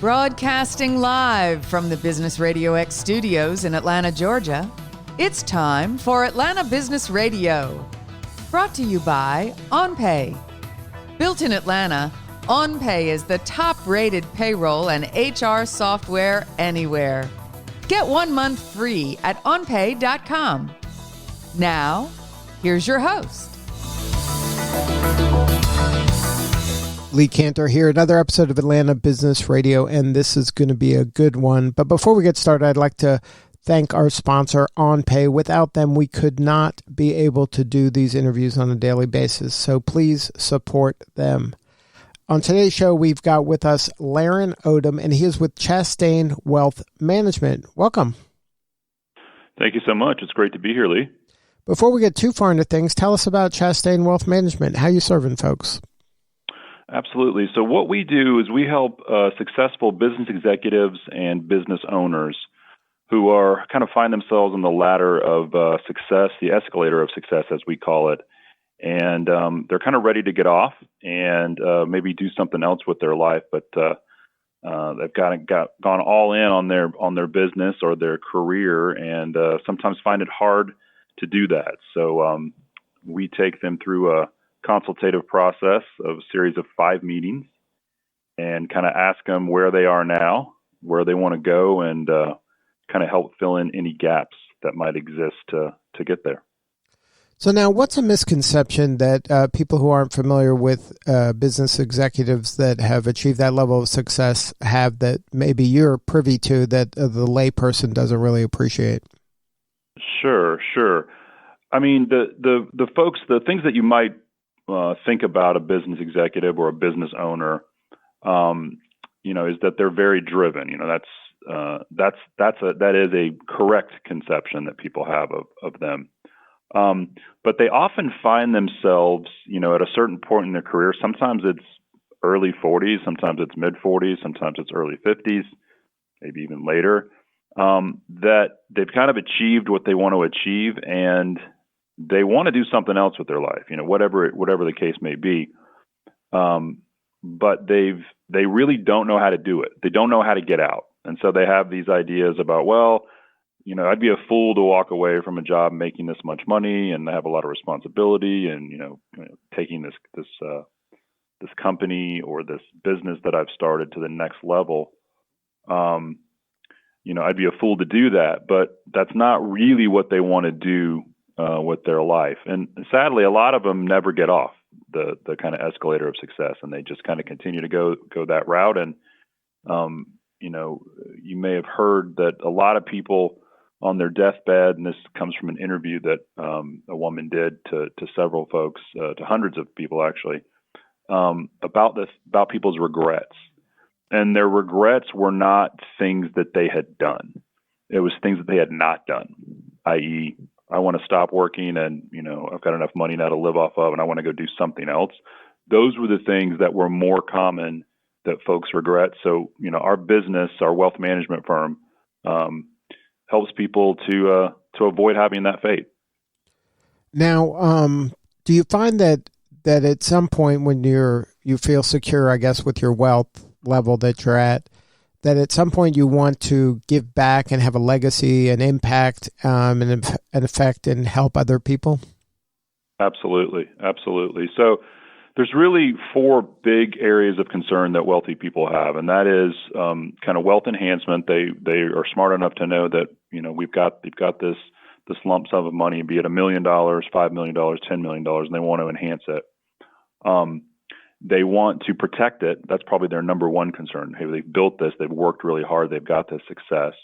Broadcasting live from the Business RadioX studios in Atlanta, Georgia, it's time for Atlanta Business Radio. Brought to you by OnPay. Built in Atlanta, OnPay is the top-rated payroll and HR software anywhere. Get 1 month free at onpay.com. Now, here's your host. Lee Cantor here, another episode of Atlanta Business Radio, and this is going to be a good one. But before we get started, I'd like to thank our sponsor, OnPay. Without them, we could not be able to do these interviews on a daily basis, so please support them. On today's show, we've got with us Larren Odom, and he is with Chastain Wealth Management. Welcome. Thank you so much. It's great to be here, Lee. Before we get too far into things, tell us about Chastain Wealth Management. How are you serving folks? Absolutely. So what we do is we help successful business executives and business owners who are kind of find themselves on the ladder of success, the escalator of success, as we call it. And they're kind of ready to get off and maybe do something else with their life, but they've gone all in on their business or their career, and sometimes find it hard to do that. So we take them through a consultative process of a series of 5 meetings and kind of ask them where they are now, where they want to go, and kind of help fill in any gaps that might exist to get there. So now, what's a misconception that people who aren't familiar with business executives that have achieved that level of success have that maybe you're privy to that the layperson doesn't really appreciate? Sure. I mean, the folks, the things that you might think about a business executive or a business owner, is that they're very driven. That is a correct conception that people have of them. But they often find themselves, at a certain point in their career. Sometimes it's early 40s, sometimes it's mid 40s, sometimes it's early 50s, maybe even later, that they've kind of achieved what they want to achieve, and they want to do something else with their life, whatever the case may be. But they really don't know how to do it. They don't know how to get out. And so they have these ideas about, I'd be a fool to walk away from a job making this much money, and I have a lot of responsibility, and taking this company or this business that I've started to the next level. I'd be a fool to do that, but that's not really what they want to do with their life. And sadly, a lot of them never get off the kind of escalator of success, and they just kind of continue to go that route. And you may have heard that a lot of people on their deathbed, and this comes from an interview that a woman did to several folks, to hundreds of people actually, about people's regrets. And their regrets were not things that they had done. It was things that they had not done, i.e., I want to stop working, and I've got enough money now to live off of, and I want to go do something else. Those were the things that were more common that folks regret. So, our business, our wealth management firm, helps people to avoid having that fate. Now, do you find that at some point when you feel secure, I guess, with your wealth level that you're at, that at some point you want to give back and have a legacy, an impact, and an effect, and help other people? Absolutely. So there's really 4 big areas of concern that wealthy people have, and that is kind of wealth enhancement. They are smart enough to know that we've got this lump sum of money, be it $1 million, $5 million, $10 million, and they want to enhance it. They want to protect it. That's probably their number one concern. Hey, they've built this. They've worked really hard. They've got this success.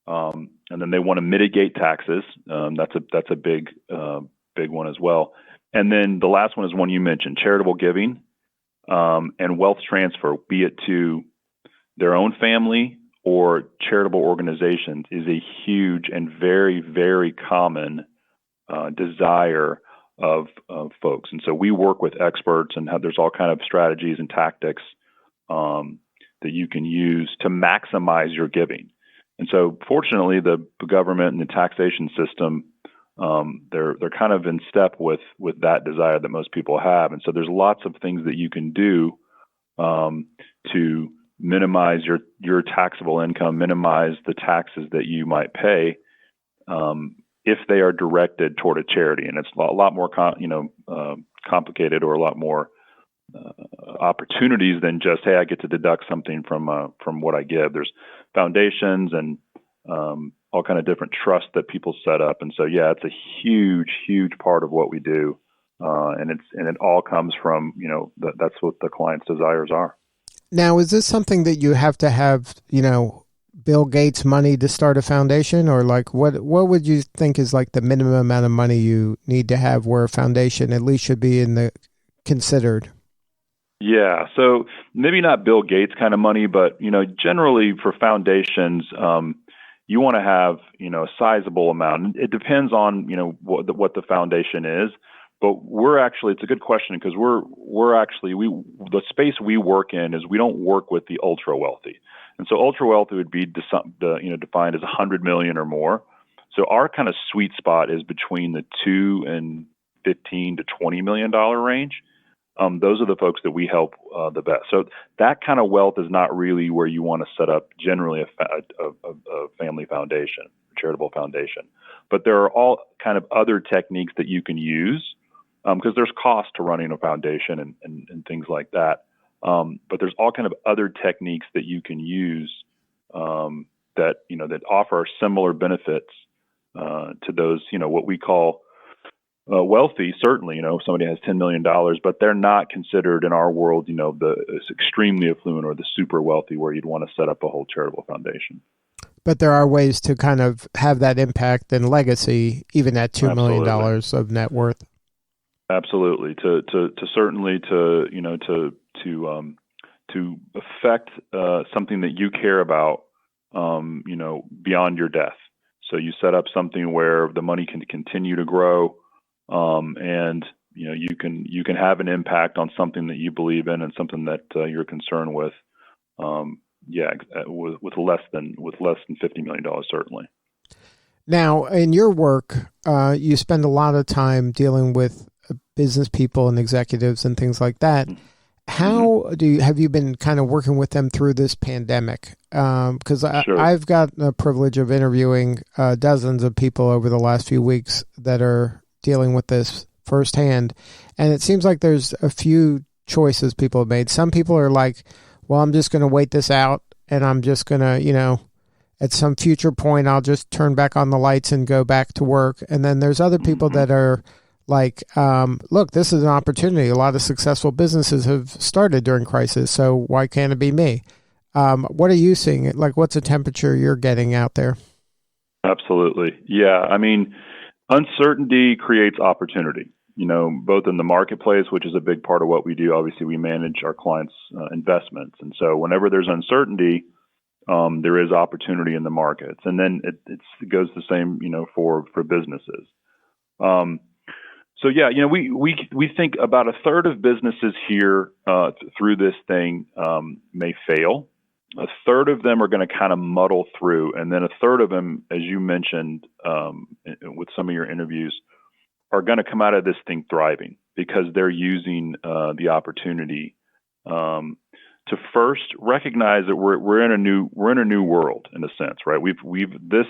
And then they want to mitigate taxes. That's a big one as well. And then the last one is one you mentioned, charitable giving, and wealth transfer, be it to their own family or charitable organizations, is a huge and very, very common desire of folks. And so we work with experts, and there's all kind of strategies and tactics that you can use to maximize your giving. And so fortunately, the government and the taxation system, they're kind of in step with that desire that most people have. And so there's lots of things that you can do to minimize your taxable income, minimize the taxes that you might pay if they are directed toward a charity. And it's a lot more complicated, or a lot more opportunities than just, hey, I get to deduct something from what I give. There's foundations and all kind of different trusts that people set up, and so it's a huge part of what we do, and it all comes from that's what the client's desires are. Now, is this something that you have to have Bill Gates money to start a foundation, or like what would you think is like the minimum amount of money you need to have where a foundation at least should be considered? Yeah, so maybe not Bill Gates kind of money, but generally for foundations, you want to have a sizable amount. It depends on what the foundation is, but it's a good question, because the space we work in is we don't work with the ultra wealthy, and so ultra wealthy would be defined as 100 million or more. So our kind of sweet spot is between the $2 and $15 to $20 million range. Those are the folks that we help the best. So that kind of wealth is not really where you want to set up generally a family foundation, a charitable foundation. But there are all kind of other techniques that you can use, because there's cost to running a foundation and things like that. But there's all kind of other techniques that you can use that offer similar benefits to those, what we call wealthy. Certainly, somebody has $10 million, but they're not considered in our world, the extremely affluent or the super wealthy where you'd want to set up a whole charitable foundation. But there are ways to kind of have that impact and legacy, even at $2 million of net worth. Absolutely. To certainly to affect something that you care about, beyond your death. So you set up something where the money can continue to grow. And you can have an impact on something that you believe in and something that you're concerned with. With less than $50 million, certainly. Now, in your work, you spend a lot of time dealing with business people and executives and things like that. How have you been kind of working with them through this pandemic? Because Sure. I've got the privilege of interviewing dozens of people over the last few weeks that are dealing with this firsthand. And it seems like there's a few choices people have made. Some people are like, well, I'm just going to wait this out, and I'm just going to, at some future point, I'll just turn back on the lights and go back to work. And then there's other people that are like, look, this is an opportunity. A lot of successful businesses have started during crisis, so why can't it be me? What are you seeing? Like, what's the temperature you're getting out there? Absolutely. Yeah. I mean, uncertainty creates opportunity, both in the marketplace, which is a big part of what we do. Obviously, we manage our clients' investments. And so whenever there's uncertainty, there is opportunity in the markets. And then it goes the same, for businesses. We think about a third of businesses here through this thing may fail. A third of them are going to kind of muddle through, and then a third of them, as you mentioned with some of your interviews, are going to come out of this thing thriving because they're using the opportunity to first recognize that we're in a new world, in a sense, right? This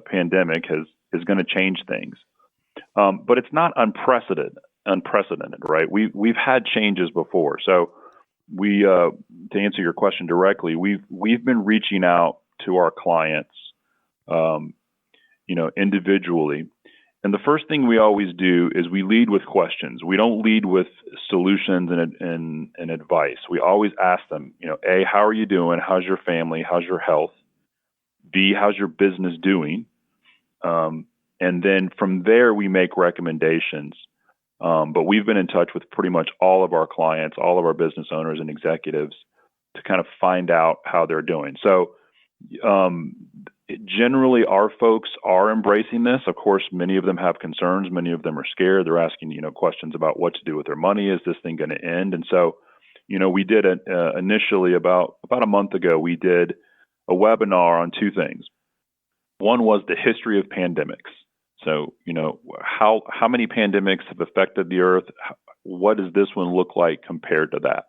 pandemic is going to change things, but it's not unprecedented, right? We've had changes before, so. To answer your question directly, we've been reaching out to our clients, individually. And the first thing we always do is we lead with questions. We don't lead with solutions and advice. We always ask them, A, how are you doing? How's your family? How's your health? B, how's your business doing? And then from there, we make recommendations. But we've been in touch with pretty much all of our clients, all of our business owners and executives to kind of find out how they're doing. So generally, our folks are embracing this. Of course, many of them have concerns. Many of them are scared. They're asking, questions about what to do with their money. Is this thing going to end? And so, we did initially about a month ago, we did a webinar on two things. One was the history of pandemics. So, how many pandemics have affected the earth? What does this one look like compared to that?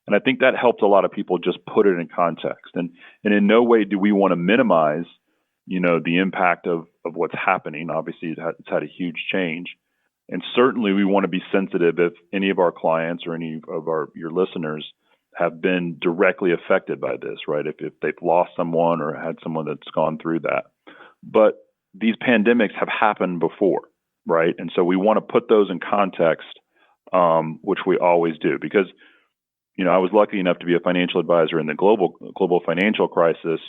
And I think that helped a lot of people just put it in context. And in no way do we want to minimize, the impact of what's happening. Obviously, it's had a huge change. And certainly we want to be sensitive if any of our clients or any of your listeners have been directly affected by this, right? If they've lost someone or had someone that's gone through that. But these pandemics have happened before, right? And so we want to put those in context, which we always do, because, I was lucky enough to be a financial advisor in the global financial crisis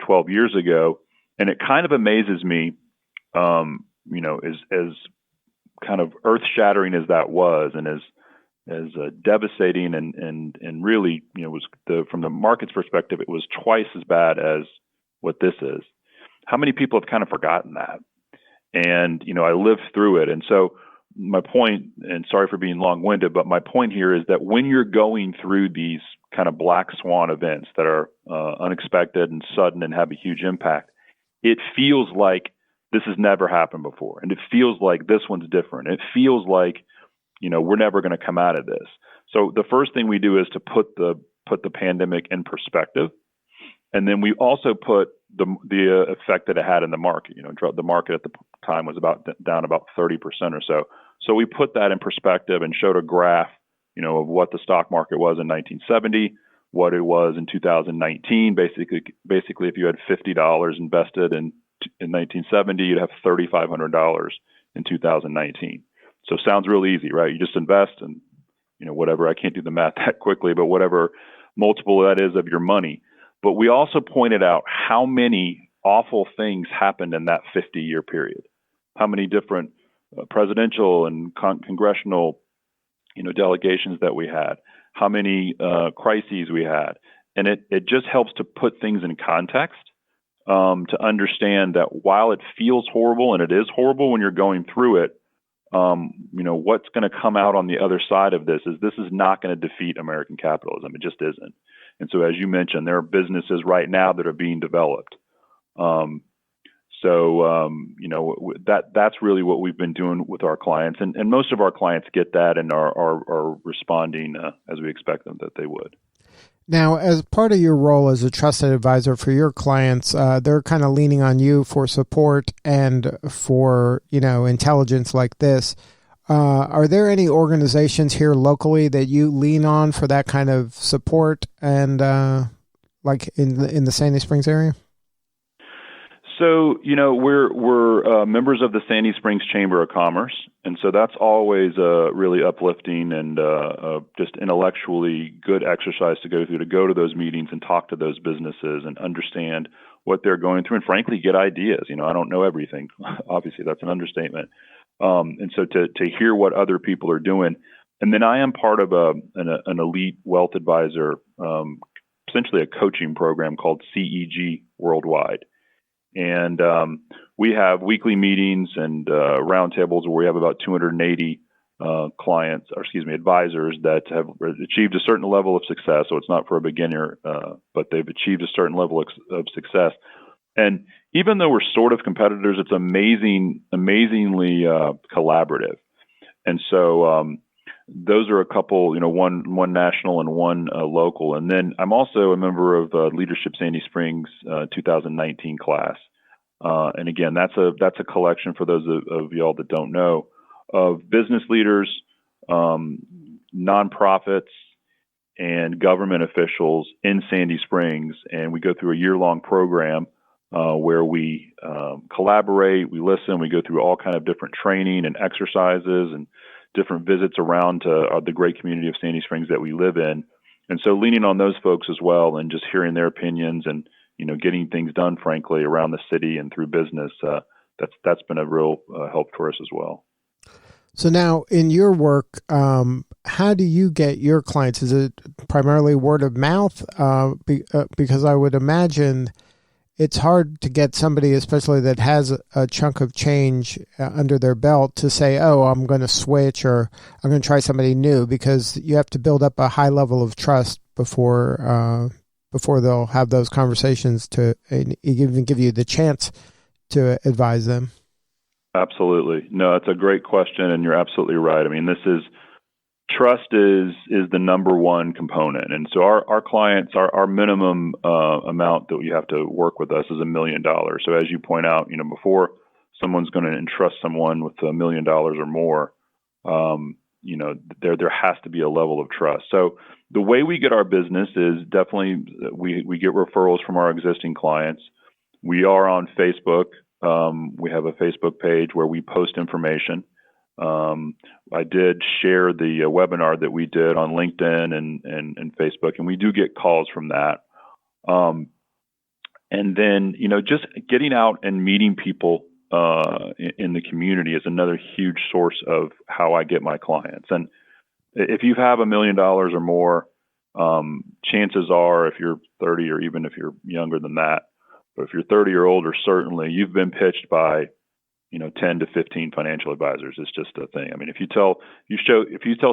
12 years ago. And it kind of amazes me, as kind of earth-shattering as that was, and as devastating and really, from the market's perspective, it was twice as bad as what this is. How many people have kind of forgotten that? And, I lived through it. And so my point, and sorry for being long-winded, but my point here is that when you're going through these kind of black swan events that are unexpected and sudden and have a huge impact, it feels like this has never happened before. And it feels like this one's different. It feels like, we're never going to come out of this. So the first thing we do is to put the pandemic in perspective. And then we also put the effect that it had in the market. The market at the time was down about 30% or so. So we put that in perspective and showed a graph, of what the stock market was in 1970, what it was in 2019. Basically, if you had $50 invested in 1970, you'd have $3,500 in 2019. So sounds real easy, right? You just invest and, whatever, I can't do the math that quickly, but whatever multiple that is of your money. But we also pointed out how many awful things happened in that 50-year period, how many different presidential and congressional, delegations that we had, how many crises we had. And it just helps to put things in context, to understand that while it feels horrible, and it is horrible when you're going through it, what's going to come out on the other side of this is not going to defeat American capitalism. It just isn't. And so, as you mentioned, there are businesses right now that are being developed. That's really what we've been doing with our clients. And most of our clients get that and are responding as we expect them that they would. Now, as part of your role as a trusted advisor for your clients, they're kind of leaning on you for support and for, intelligence like this. Are there any organizations here locally that you lean on for that kind of support and like in the Sandy Springs area? So, we're members of the Sandy Springs Chamber of Commerce, and so that's always a really uplifting and just intellectually good exercise to go through, to go to those meetings and talk to those businesses and understand what they're going through and, frankly, get ideas. I don't know everything. Obviously, that's an understatement. And so to hear what other people are doing. And then I am part of an elite wealth advisor, essentially a coaching program called CEG Worldwide. And we have weekly meetings and roundtables where we have about 280 advisors that have achieved a certain level of success. So it's not for a beginner, but they've achieved a certain level of success. And even though we're sort of competitors, it's amazingly collaborative. And so those are a couple, one national and one local. And then I'm also a member of Leadership Sandy Springs 2019 class. And again, that's a collection, for those of y'all that don't know, of business leaders, nonprofits, and government officials in Sandy Springs. And we go through a year-long program where we collaborate, we listen, we go through all kind of different training and exercises and different visits around to the great community of Sandy Springs that we live in. And so leaning on those folks as well and just hearing their opinions and, getting things done, frankly, around the city and through business, that's been a real help for us as well. So now in your work, how do you get your clients? Is it primarily word of mouth? Because I would imagine it's hard to get somebody, especially that has a chunk of change under their belt, to say, oh, I'm going to switch or I'm going to try somebody new, because you have to build up a high level of trust before they'll have those conversations to even give you the chance to advise them. Absolutely. No, it's a great question, and you're absolutely right. I mean, this is trust is the number one component. And so our clients, our minimum amount that you have to work with us is $1 million. So as you point out, before someone's going to entrust someone with $1 million or more, there has to be a level of trust. So the way we get our business is definitely we get referrals from our existing clients. We are on Facebook. We have a Facebook page where we post information. I did share the webinar that we did on LinkedIn and Facebook, and we do get calls from that. And then, just getting out and meeting people in the community is another huge source of how I get my clients. And if you have $1 million or more, chances are, if you're 30 or even if you're younger than that, but if you're 30 or older, certainly you've been pitched by 10 to 15 financial advisors. It's just a thing. I mean, if you tell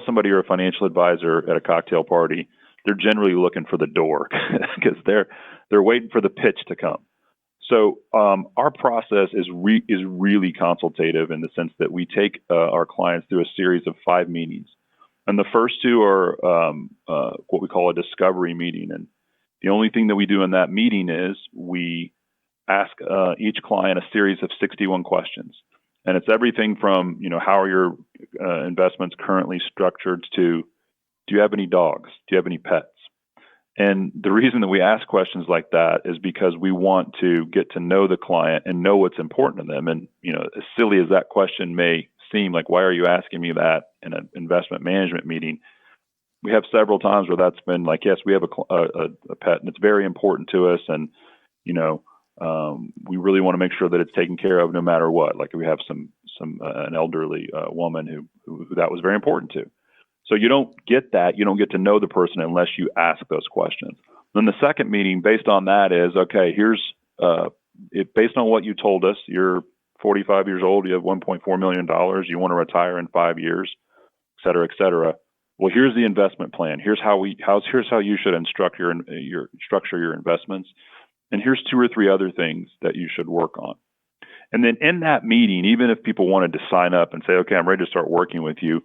somebody you're a financial advisor at a cocktail party, they're generally looking for the door because they're waiting for the pitch to come. So our process is really consultative in the sense that we take our clients through a series of 5 meetings, and the first 2 are what we call a discovery meeting. And the only thing that we do in that meeting is we ask each client a series of 61 questions. And it's everything from, how are your investments currently structured to, do you have any dogs? Do you have any pets? And the reason that we ask questions like that is because we want to get to know the client and know what's important to them. And, as silly as that question may seem, like, why are you asking me that in an investment management meeting? We have several times where that's been like, yes, we have a pet and it's very important to us. And, we really want to make sure that it's taken care of no matter what. Like we have an elderly woman who that was very important to. So you don't get that. You don't get to know the person unless you ask those questions. Then the second meeting based on that is, okay, here's based on what you told us, you're 45 years old, you have $1.4 million, you want to retire in 5 years, et cetera, et cetera. Well, here's the investment plan. Here's how you should structure your investments. And here's 2 or 3 other things that you should work on. And then in that meeting, even if people wanted to sign up and say, okay, I'm ready to start working with you,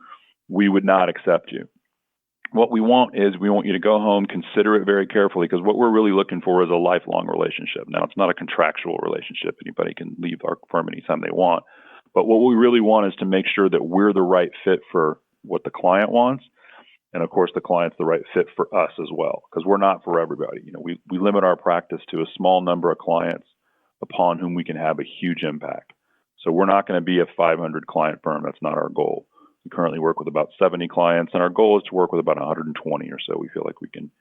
we would not accept you. What we want is we want you to go home, consider it very carefully, because what we're really looking for is a lifelong relationship. Now, it's not a contractual relationship. Anybody can leave our firm anytime they want. But what we really want is to make sure that we're the right fit for what the client wants. And of course, the client's the right fit for us as well, because we're not for everybody. We limit our practice to a small number of clients upon whom we can have a huge impact. So we're not going to be a 500 client firm. That's not our goal. We currently work with about 70 clients, and our goal is to work with about 120 or so. We feel like we can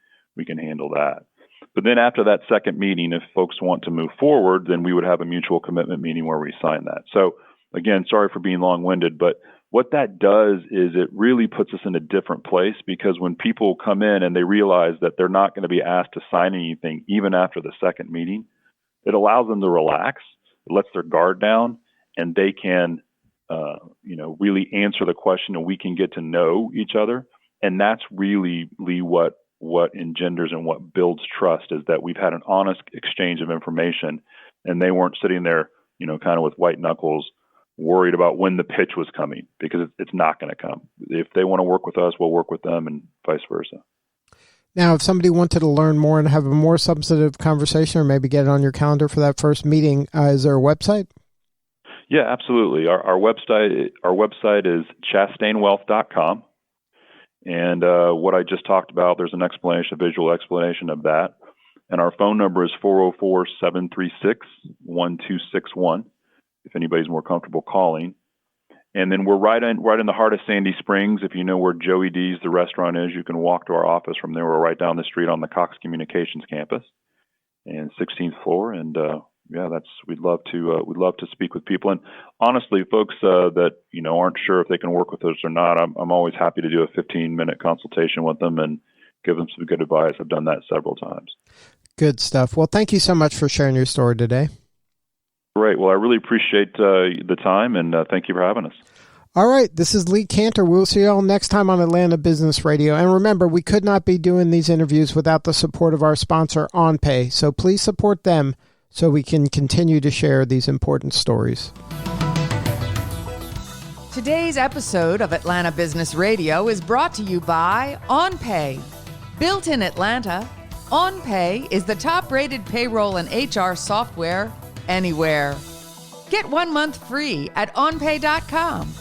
handle that. But then after that second meeting, if folks want to move forward, then we would have a mutual commitment meeting where we sign that. So again, sorry for being long-winded, but what that does is it really puts us in a different place, because when people come in and they realize that they're not going to be asked to sign anything even after the second meeting, it allows them to relax, it lets their guard down, and they can really answer the question, and we can get to know each other. And that's really what engenders and what builds trust, is that we've had an honest exchange of information, and they weren't sitting there, kind of with white knuckles, worried about when the pitch was coming, because it's not going to come. If they want to work with us, we'll work with them, and vice versa. Now, if somebody wanted to learn more and have a more substantive conversation, or maybe get it on your calendar for that first meeting, is there a website? Yeah, absolutely. Our website is chastainwealth.com. And what I just talked about, there's a visual explanation of that. And our phone number is 404-736-1261, if anybody's more comfortable calling. And then we're right in the heart of Sandy Springs. If you know where Joey D's, the restaurant, is, you can walk to our office from there. We're right down the street on the Cox Communications campus, and 16th floor. And we'd love to speak with people. And honestly, folks that aren't sure if they can work with us or not, I'm always happy to do a 15-minute consultation with them and give them some good advice. I've done that several times. Good stuff. Well, thank you so much for sharing your story today. Great. Well, I really appreciate the time, and thank you for having us. All right. This is Lee Cantor. We'll see you all next time on Atlanta Business Radio. And remember, we could not be doing these interviews without the support of our sponsor, OnPay. So please support them so we can continue to share these important stories. Today's episode of Atlanta Business Radio is brought to you by OnPay. Built in Atlanta, OnPay is the top-rated payroll and HR software anywhere. Get 1 month free at onpay.com.